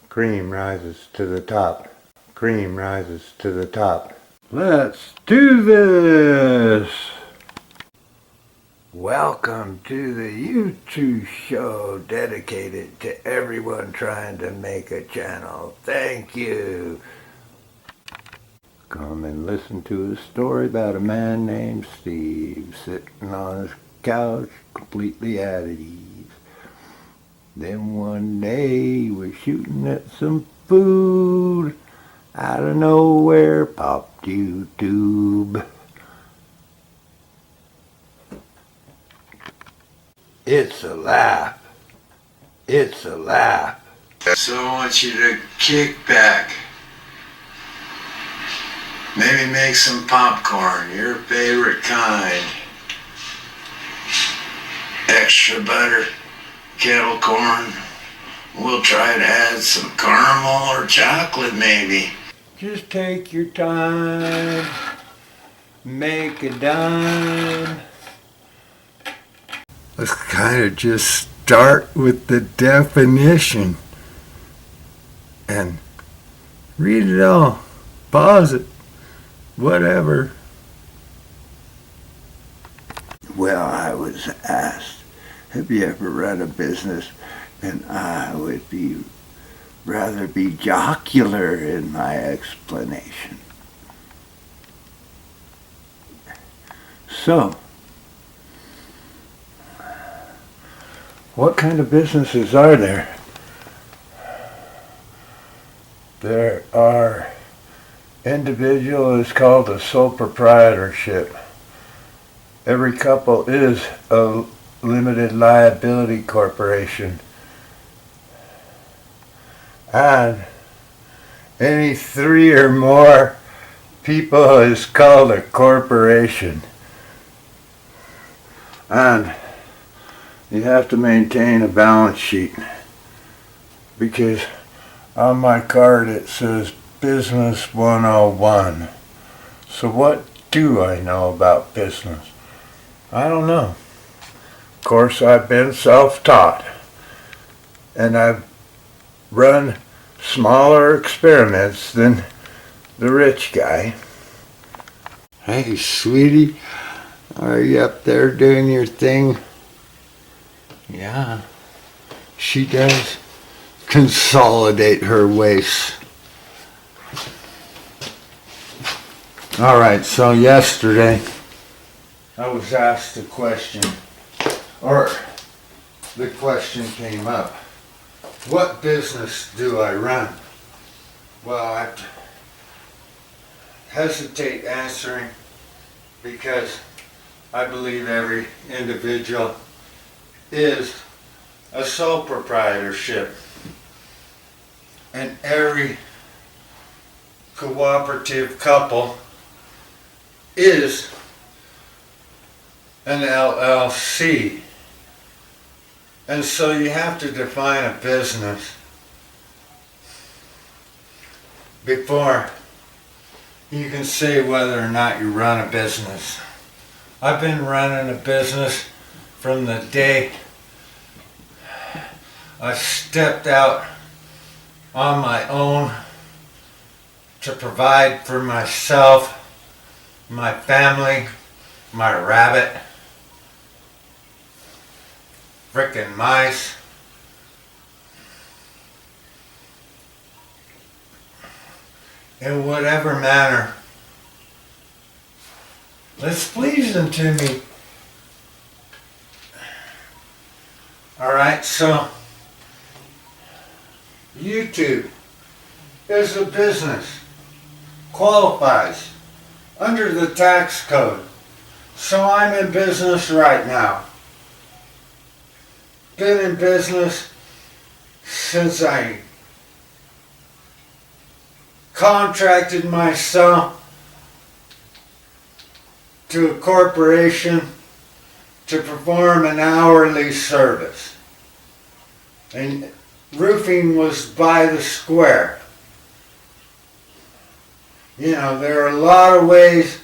Cream rises to the top. Cream rises to the top. Let's do this! Welcome to the YouTube show dedicated to everyone trying to make a channel. Thank you. Come and listen to a story about a man named Steve sitting on his couch completely at ease. Then one day he was shooting at some food. Out of nowhere popped YouTube. It's a laugh. It's a laugh. So I want you to kick back. Maybe make some popcorn, your favorite kind. Extra butter, kettle corn. We'll try to add some caramel or chocolate maybe. Just take your time. Make a dime. Let's kind of just start with the definition and read it all. Pause it. Whatever. Well, I was asked, have you ever run a business? And I would rather be jocular in my explanation. So, what kind of businesses are there? There are individual is called a sole proprietorship. Every couple is a limited liability corporation. And any 3 or more people is called a corporation. And you have to maintain a balance sheet, because on my card it says Business 101. So what do I know about business? I don't know. Of course, I've been self-taught, and I've run smaller experiments than the rich guy. Hey, sweetie, are you up there doing your thing? Yeah, she does consolidate her waste. All right, so yesterday I was asked a question, or the question came up. What business do I run? Well, I hesitate answering because I believe every individual is a sole proprietorship, and every cooperative couple is an LLC. And so you have to define a business before you can say whether or not you run a business. I've been running a business from the day I stepped out on my own to provide for myself, my family, my rabbit, frickin' mice, in whatever manner that's pleasing to me. Alright, so YouTube is a business, qualifies under the tax code. So I'm in business right now. Been in business since I contracted myself to a corporation to perform an hourly service. And roofing was by the square. You know, there are a lot of ways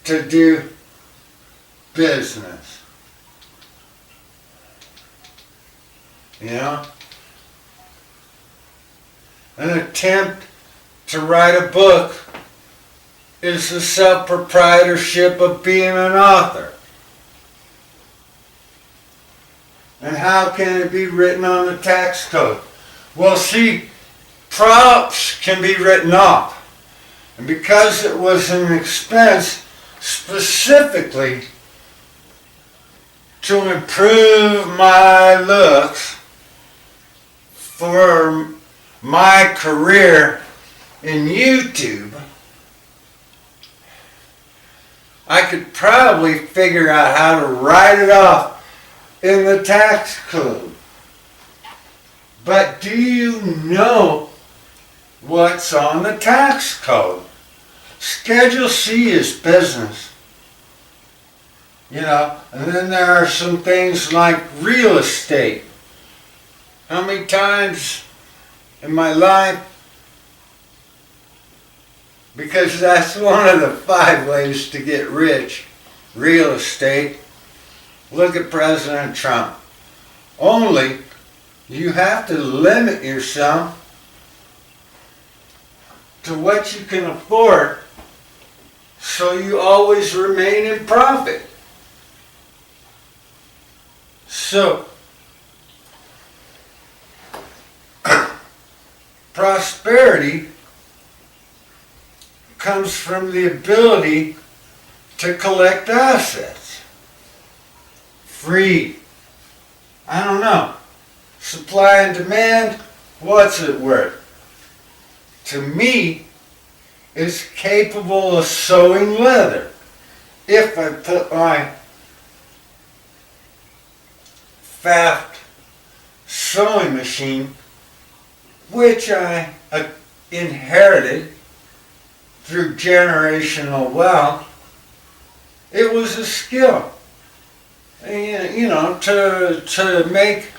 to do business. You know? an attempt to write a book is the self-proprietorship of being an author. And how can it be written on the tax code? Well, see, props can be written off. And because it was an expense specifically to improve my looks for my career in YouTube, I could probably figure out how to write it off in the tax code. But do you know what's on the tax code? Schedule C is business. You know, and then there are some things like real estate. How many times in my life, because that's one of the 5 ways to get rich, real estate. Look at President Trump. Only you have to limit yourself to what you can afford so you always remain in profit. So, prosperity comes from the ability to collect assets. Free. I don't know. Supply and demand, what's it worth? To me, it's capable of sewing leather. If I put my Pfaff sewing machine, which I inherited through generational wealth, it was a skill. You know, to make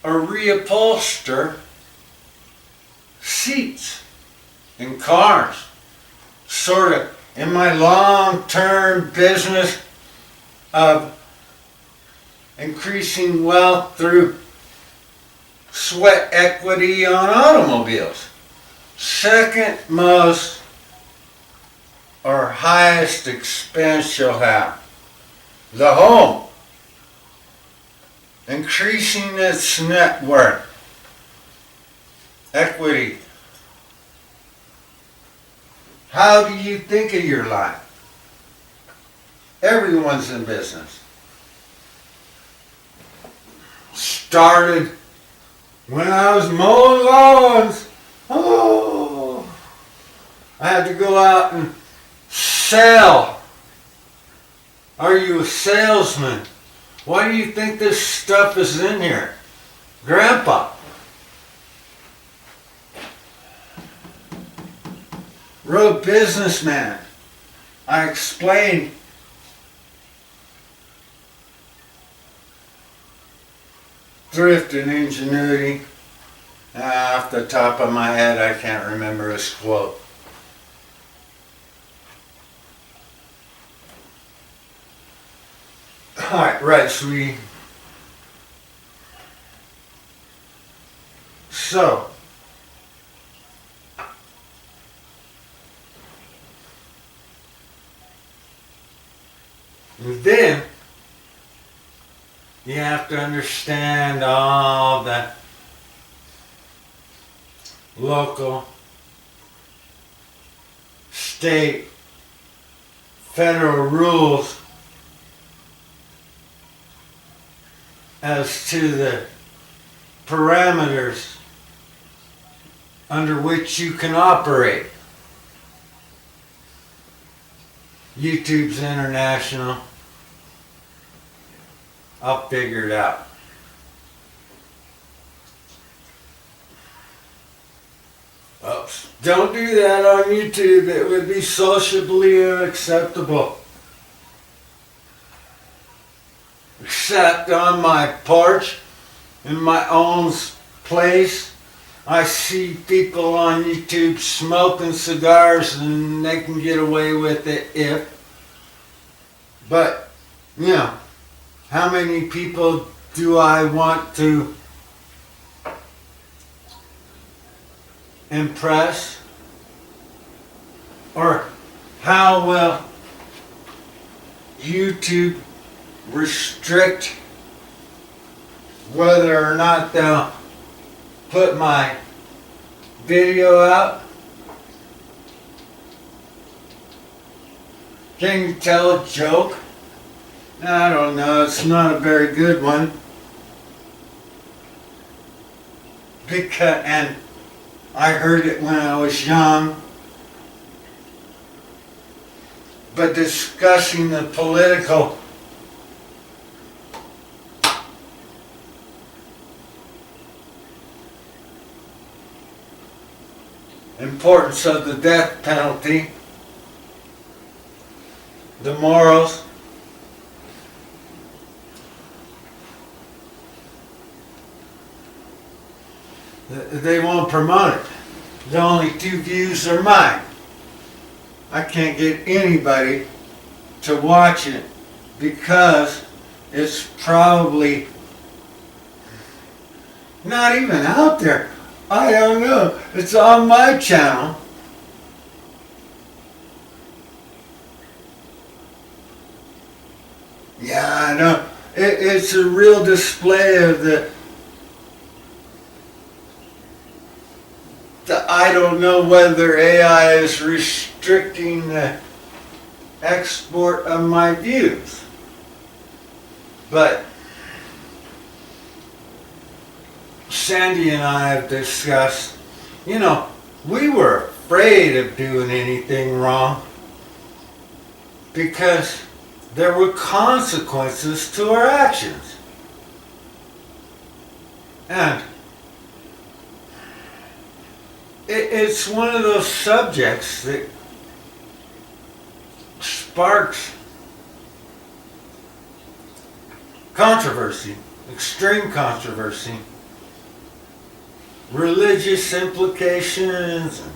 or reupholster seats in cars. Sort of in my long-term business of increasing wealth through sweat equity on automobiles. Second most or highest expense you'll have, the home. Increasing its net worth, equity. How do you think of your life? Everyone's in business. Started when I was mowing lawns. Oh, I had to go out and sell. Are you a salesman? Why do you think this stuff is in here? Grandpa. Road businessman. I explained thrift and ingenuity. Off the top of my head, I can't remember his quote. Alright, right, sweetie. So, then you have to understand all the local, state, federal rules as to the parameters under which you can operate. YouTube's international. I'll figure it out. Oops. Don't do that on YouTube. It would be socially unacceptable. Except on my porch, in my own place, I see people on YouTube smoking cigars and they can get away with it but, you know, how many people do I want to impress? Or how will YouTube restrict whether or not they'll put my video out? Can you tell a joke? I don't know, it's not a very good one. And I heard it when I was young. But discussing the political importance of the death penalty, the morals, they won't promote it. The only 2 views are mine. I can't get anybody to watch it because it's probably not even out there. I don't know. It's on my channel. Yeah, I know. It's a real display of the I don't know whether AI is restricting the export of my views. But Sandy and I have discussed, we were afraid of doing anything wrong because there were consequences to our actions. And it's one of those subjects that sparks controversy, extreme controversy, religious implications, and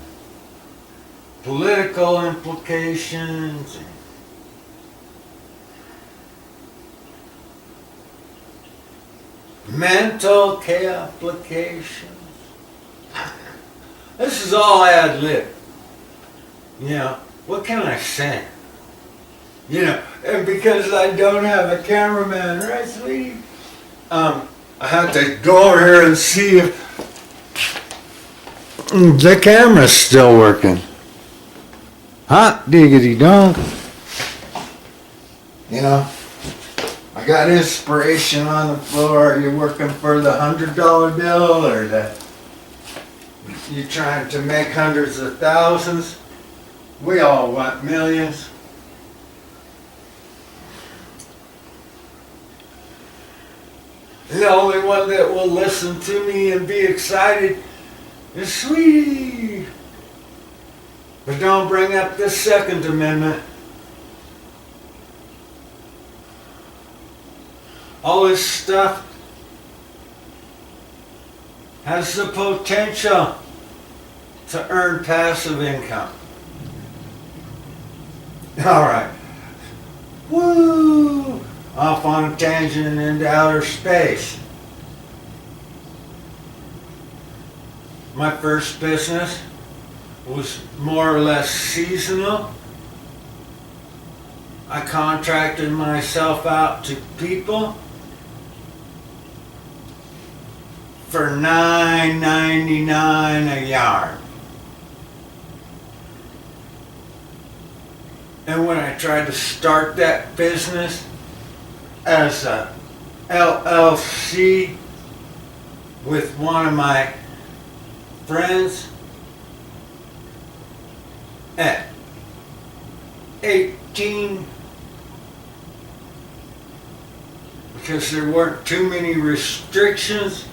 political implications, and mental applications. This is all ad lib. What can I say? And because I don't have a cameraman, right, sweetie? I have to go over here and see if the camera's still working. Hot diggity dog. I got inspiration on the floor. Are you working for the $100 bill or you trying to make hundreds of thousands? We all want millions. The only one that will listen to me and be excited is Sweetie. But don't bring up the Second Amendment. All this stuff has the potential to earn passive income. All right. Woo! Off on a tangent into outer space. My first business was more or less seasonal. I contracted myself out to people for $9.99 a yard. And when I tried to start that business as a LLC with one of my friends at 18, because there weren't too many restrictions,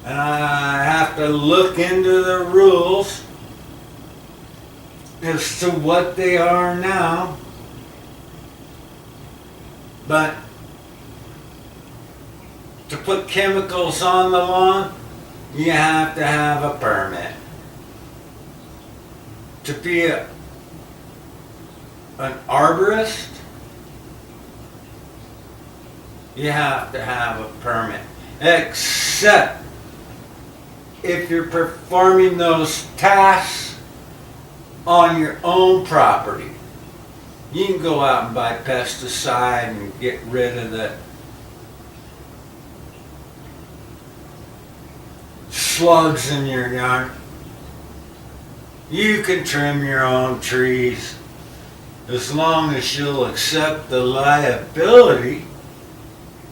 and I have to look into the rules as to what they are now. But to put chemicals on the lawn, you have to have a permit. To be an arborist, you have to have a permit. Except if you're performing those tasks on your own property. You can go out and buy pesticide and get rid of the slugs in your yard. You can trim your own trees as long as you'll accept the liability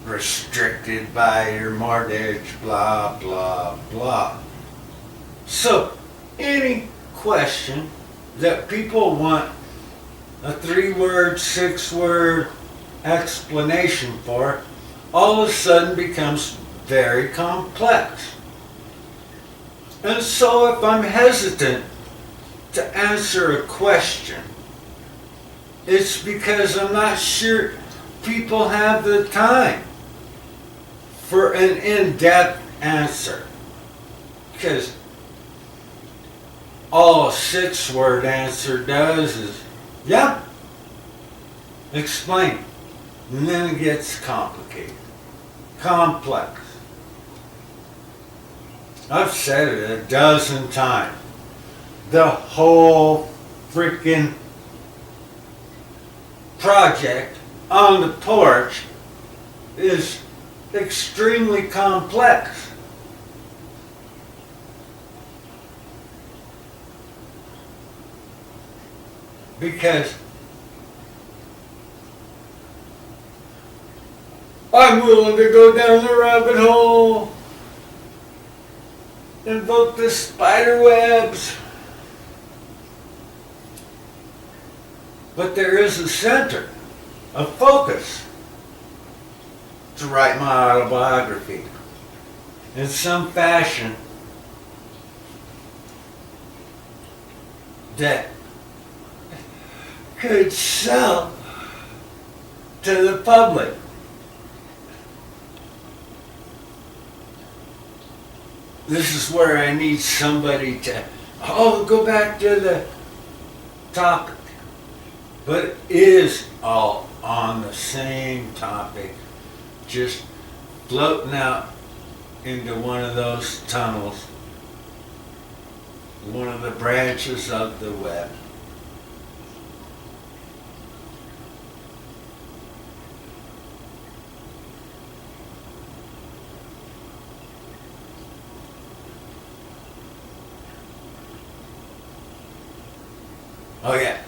restricted by your mortgage, blah, blah, blah. So, any question that people want a 3-word, 6-word explanation for, all of a sudden becomes very complex. And so if I'm hesitant to answer a question, it's because I'm not sure people have the time for an in-depth answer. Because all a 6-word answer does is, yeah, explain. And then it gets complicated, complex. I've said it a dozen times. The whole freaking project on the porch is extremely complex. Because I'm willing to go down the rabbit hole, invoke the spider webs. But there is a center, a focus to write my autobiography in some fashion that could sell to the public. This is where I need somebody to, go back to the topic. But it is all on the same topic, just floating out into one of those tunnels, one of the branches of the web. Oh yeah,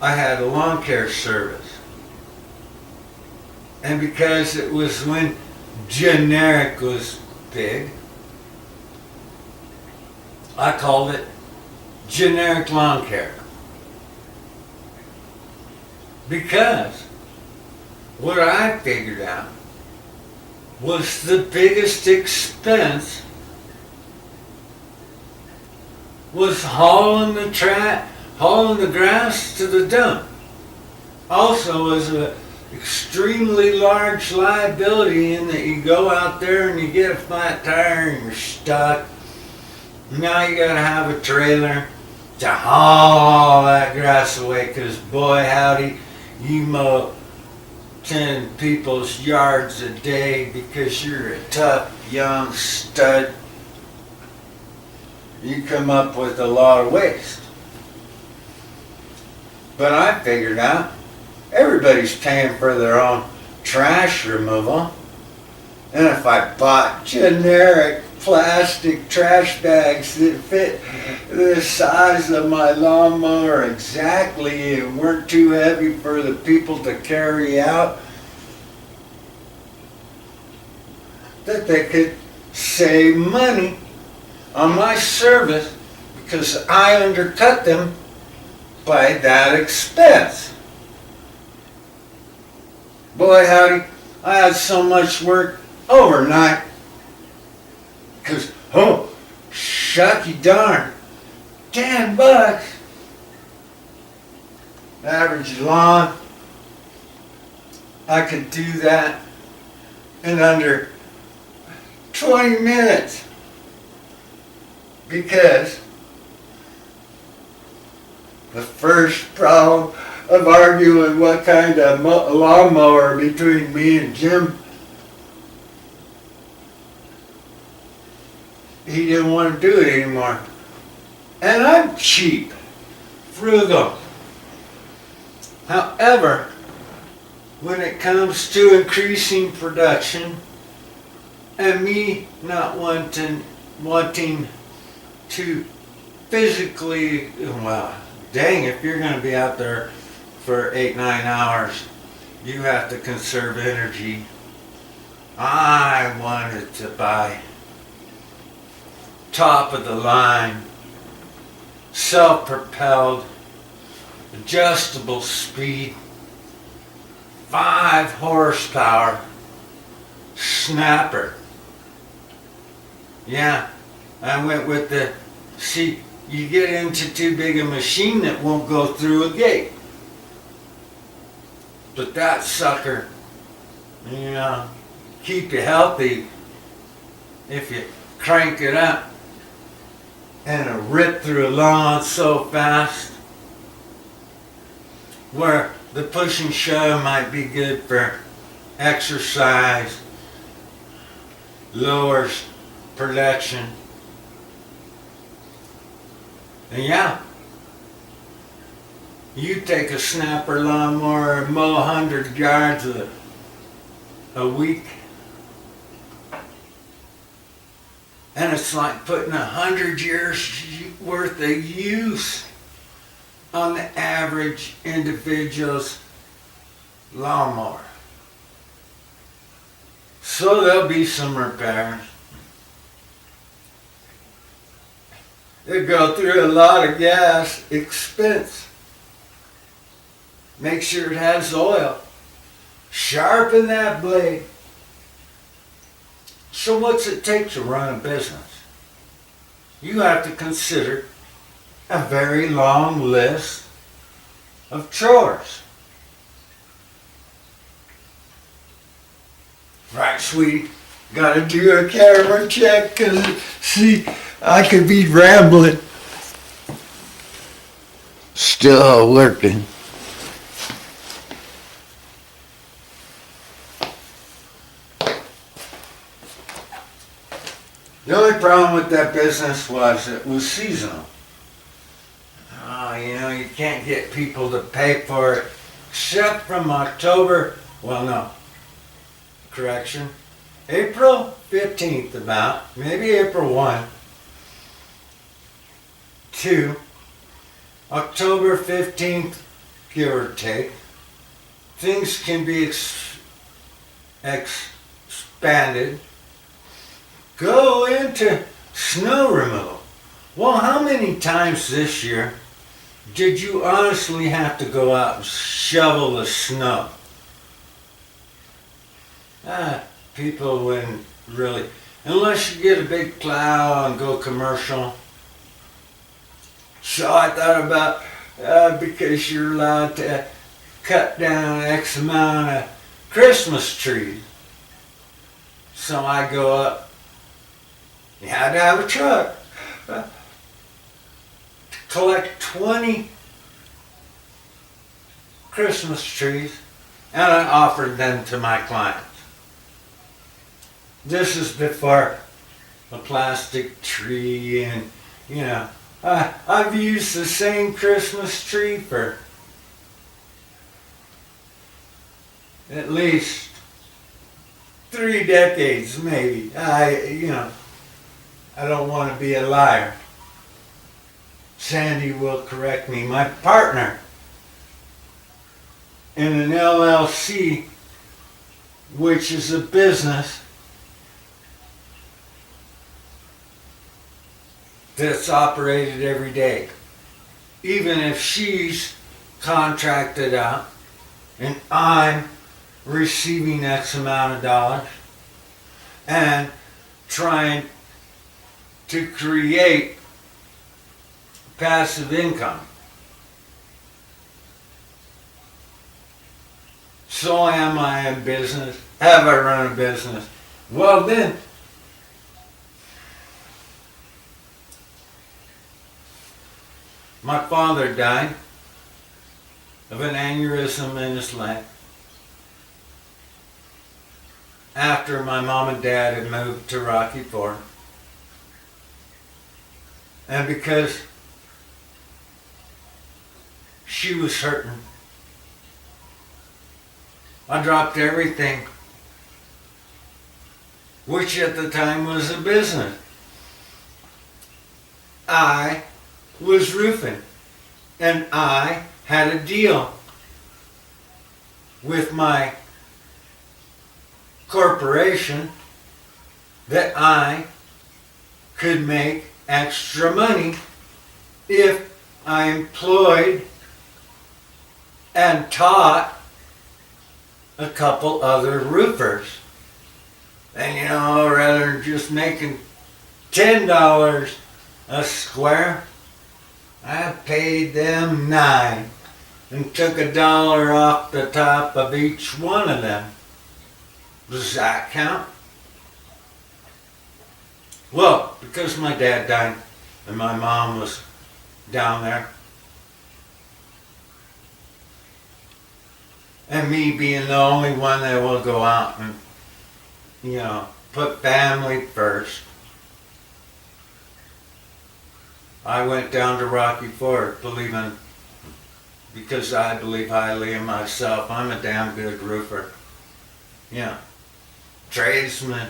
I had a lawn care service. And because it was when generic was big, I called it generic lawn care. Because what I figured out was the biggest expense was hauling the grass to the dump. Also was an extremely large liability in that you go out there and you get a flat tire and you're stuck. Now you gotta have a trailer to haul that grass away, because boy howdy, you mow 10 people's yards a day because you're a tough young stud. You come up with a lot of waste. But I figured out everybody's paying for their own trash removal. And if I bought generic plastic trash bags that fit the size of my lawnmower exactly and weren't too heavy for the people to carry out, that they could save money on my service because I undercut them by that expense. Boy howdy, I had so much work overnight because, shucky darn, $10 average lawn. I could do that in under 20 minutes because the first problem of arguing what kind of lawnmower between me and Jim he didn't want to do it anymore. And I'm cheap, frugal. However, when it comes to increasing production and me not wanting to physically, well, dang, if you're going to be out there for 8-9 hours, you have to conserve energy. I wanted to buy top of the line, self-propelled, adjustable speed, 5 horsepower snapper. Yeah, I went with the, see, you get into too big a machine that won't go through a gate. But that sucker, you know, keep you healthy if you crank it up and it'll rip through a lawn so fast. Where the push and shove might be good for exercise, lowers production. And yeah, you take a snapper lawnmower and mow 100 yards a week, and it's like putting 100 years worth of use on the average individual's lawnmower. So there'll be some repairs. They go through a lot of gas expense. Make sure it has oil. Sharpen that blade. So what's it take to run a business? You have to consider a very long list of chores. Right, sweetie? Gotta do a camera check, cause see, I could be rambling. Still working. The only problem with that business was it was seasonal. Oh, you know, you can't get people to pay for it except from October, well, no, correction, April 15th about, maybe April 1 to October 15th, give or take. Things can be expanded. Go into snow removal. Well, how many times this year did you honestly have to go out and shovel the snow? People wouldn't really, unless you get a big plow and go commercial. So I thought about, because you're allowed to cut down X amount of Christmas trees. So I go up. You had to have a truck to collect 20 Christmas trees, and I offered them to my clients. This is before a plastic tree, and you know, I've used the same Christmas tree for at least 3 decades, maybe. I don't want to be a liar. Sandy will correct me. My partner in an LLC, which is a business that's operated every day. Even if she's contracted out and I'm receiving X amount of dollars and trying to create passive income. So am I in business? Have I run a business? Well then, my father died of an aneurysm in his leg after my mom and dad had moved to Rocky Ford. And because she was hurting, I dropped everything, which at the time was a business. I was roofing, and I had a deal with my corporation that I could make extra money if I employed and taught a couple other roofers. And you know, rather than just making $10 a square, I paid them $9 and took $1 off the top of each one of them. Does that count? Well, because my dad died and my mom was down there, and me being the only one that will go out and, you know, put family first, I went down to Rocky Ford because I believe highly in myself. I'm a damn good roofer. Yeah. Tradesman.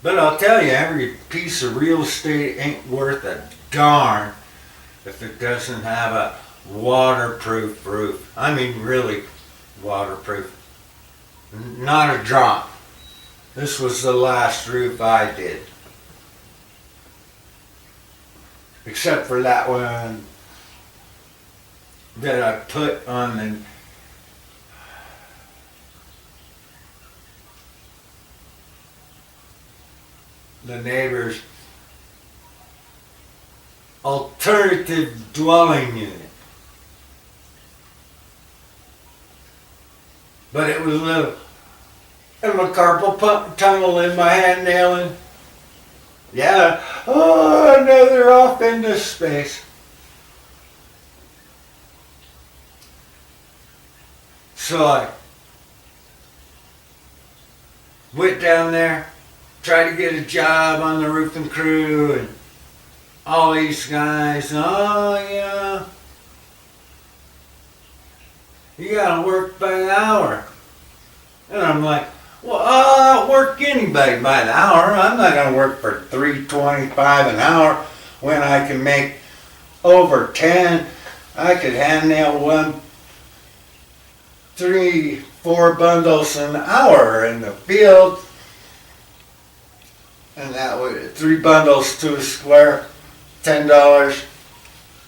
But I'll tell you, every piece of real estate ain't worth a darn if it doesn't have a waterproof roof. I mean really waterproof. Not a drop. This was the last roof I did. Except for that one that I put on the neighbor's alternative dwelling unit. But it was a little, and my carpal tunnel in my hand nailing. Yeah, oh, another off into space. So I went down there, tried to get a job on the roofing crew, and all these guys, oh yeah, you gotta work by the hour. And I'm like, well, I'll work anybody by the hour. I'm not gonna work for $3.25 an hour when I can make over 10. I could hand nail 3-4 bundles an hour in the field. And that would, 3 bundles to a square, $10,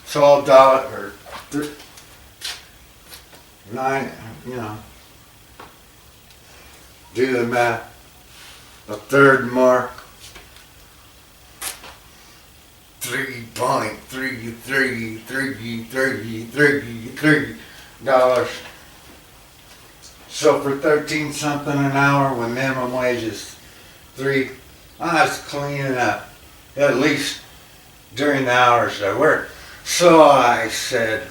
$12, or 9, you know. Do the math. A third more. $3.33 So for 13 something an hour with minimum wages, I was cleaning up, at least during the hours I worked. So I said,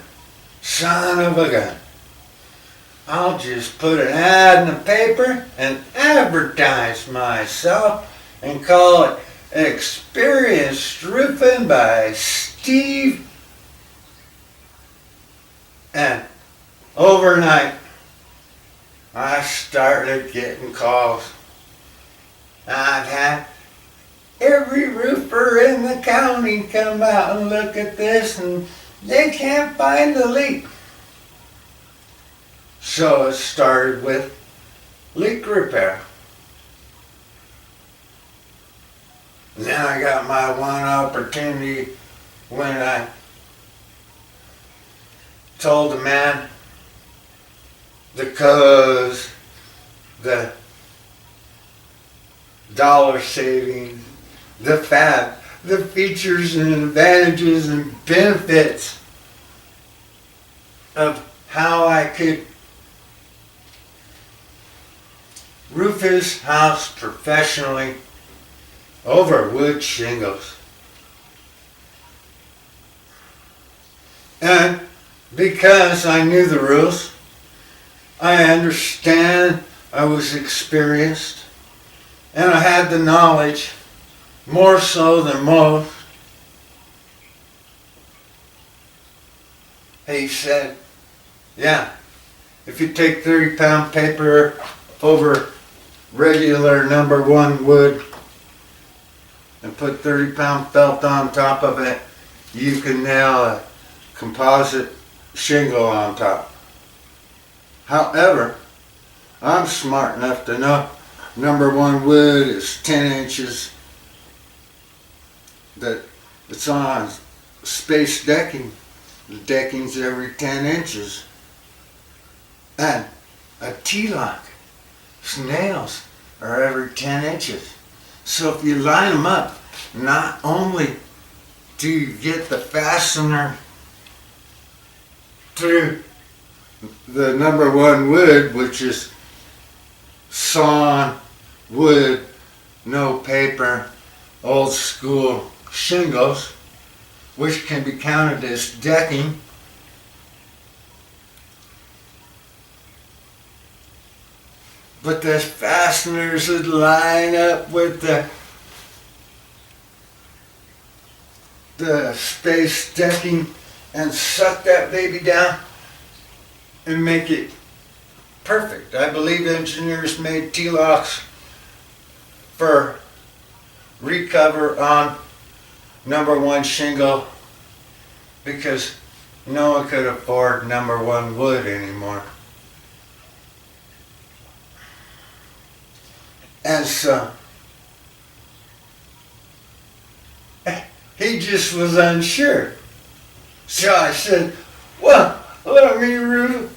son of a gun, I'll just put an ad in the paper and advertise myself and call it Experienced Roofing by Steve. And overnight, I started getting calls. I've had every roofer in the county come out and look at this, and they can't find the leak. So it started with leak repair. Then I got my one opportunity when I told the man the codes, the dollar savings, the features and advantages and benefits of how I could roof his house professionally over wood shingles. And because I knew the rules, I understand, I was experienced, and I had the knowledge, more so than most, He said, yeah, if you take 30-pound paper over regular #1 wood and put 30-pound felt on top of it, you can nail a composite shingle on top. However, I'm smart enough to know #1 wood is 10 inches, that it's on space decking. The decking's every 10 inches. And a T-lock, nails are every 10 inches. So if you line them up, not only do you get the fastener through the #1 wood, which is sawn wood, no paper, old school shingles, which can be counted as decking. But the fasteners would line up with the space decking and suck that baby down and make it perfect. I believe engineers made T-locks for recover on #1 shingle because no one could afford #1 wood anymore. And so he just was unsure. So I said, well, let me roof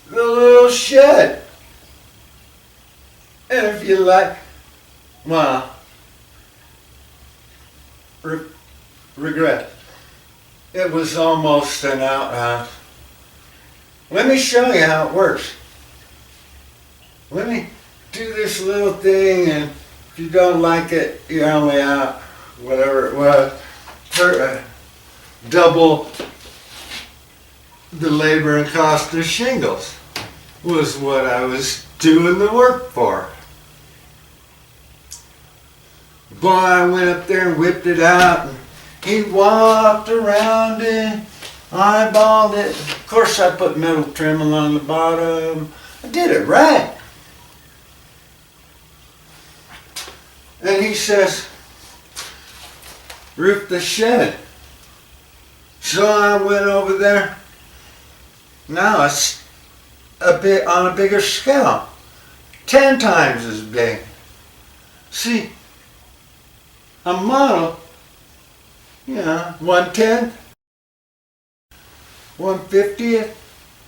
the little shed. And if you like, well, regret. It was almost an outhouse. Let me show you how it works. Let me do this little thing, and if you don't like it, you're only out, whatever it was, double the labor and cost of shingles was what I was doing the work for. Boy, I went up there and whipped it out, and he walked around it, eyeballed it. Of course, I put metal trim along the bottom. I did it right. And he says, roof the shed. So I went over there. Now it's a bit on a bigger scale, 10 times as big. See, a model, 1/10, 1/50th,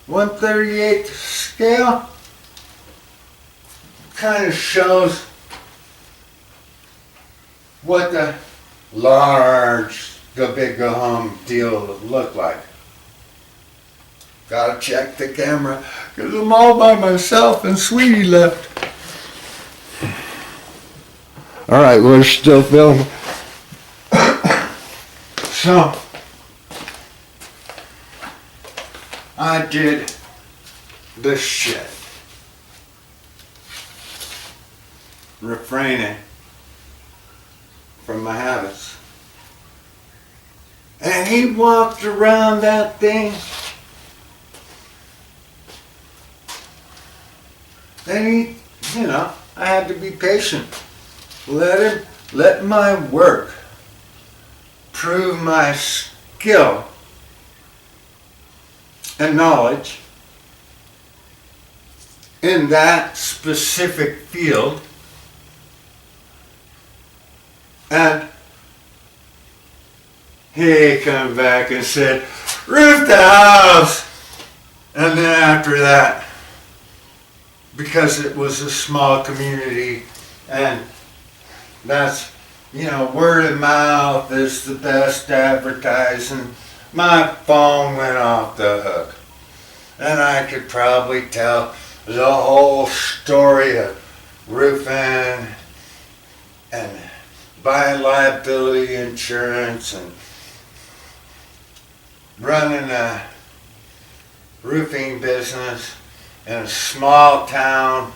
1/38th scale kind of shows what the big go home deal would look like. Gotta check the camera because I'm all by myself and Sweetie left. All right, we're still filming. So, I did the shed. Refraining from my habits. And he walked around that thing. And I had to be patient. Let my work prove my skill and knowledge in that specific field. And he came back and said, roof the house. And then after that, because it was a small community, and that's, word of mouth is the best advertising, my phone went off the hook. And I could probably tell the whole story of roofing and buying liability insurance and running a roofing business in a small town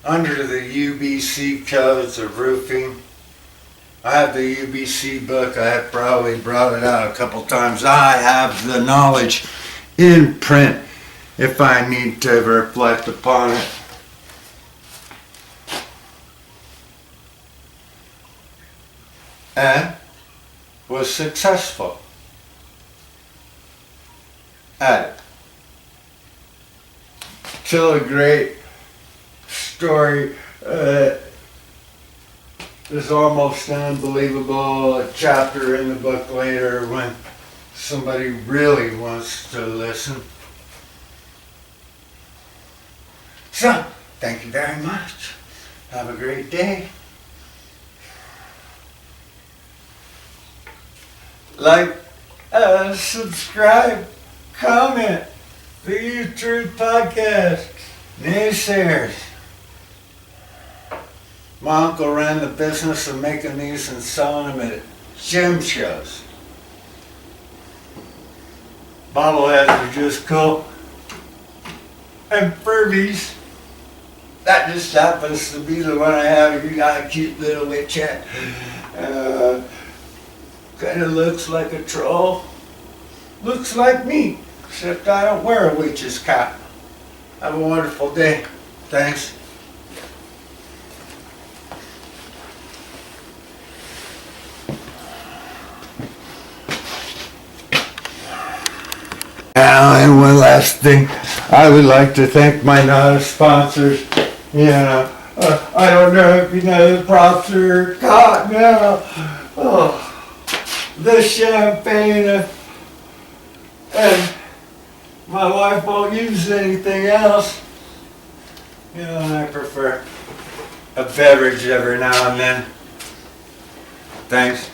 under the UBC codes of roofing. I have the UBC book. I have probably brought it out a couple times. I have the knowledge in print if I need to reflect upon it. And was successful at it. Tell a great story. There's almost an unbelievable chapter in the book later when somebody really wants to listen. So, thank you very much. Have a great day. Like, subscribe, comment. The Youth Truth Podcast. Naysayers. My uncle ran the business of making these and selling them at gym shows. Bobbleheads are just cool. And Furbies. That just happens to be the one I have. You got a cute little witch hat. Kind of looks like a troll. Looks like me, except I don't wear a witch's cap. Have a wonderful day. Thanks. Now, and one last thing, I would like to thank my sponsors. I don't know if you know the props are caught now. Oh, the champagne, and my wife won't use anything else. I prefer a beverage every now and then. Thanks.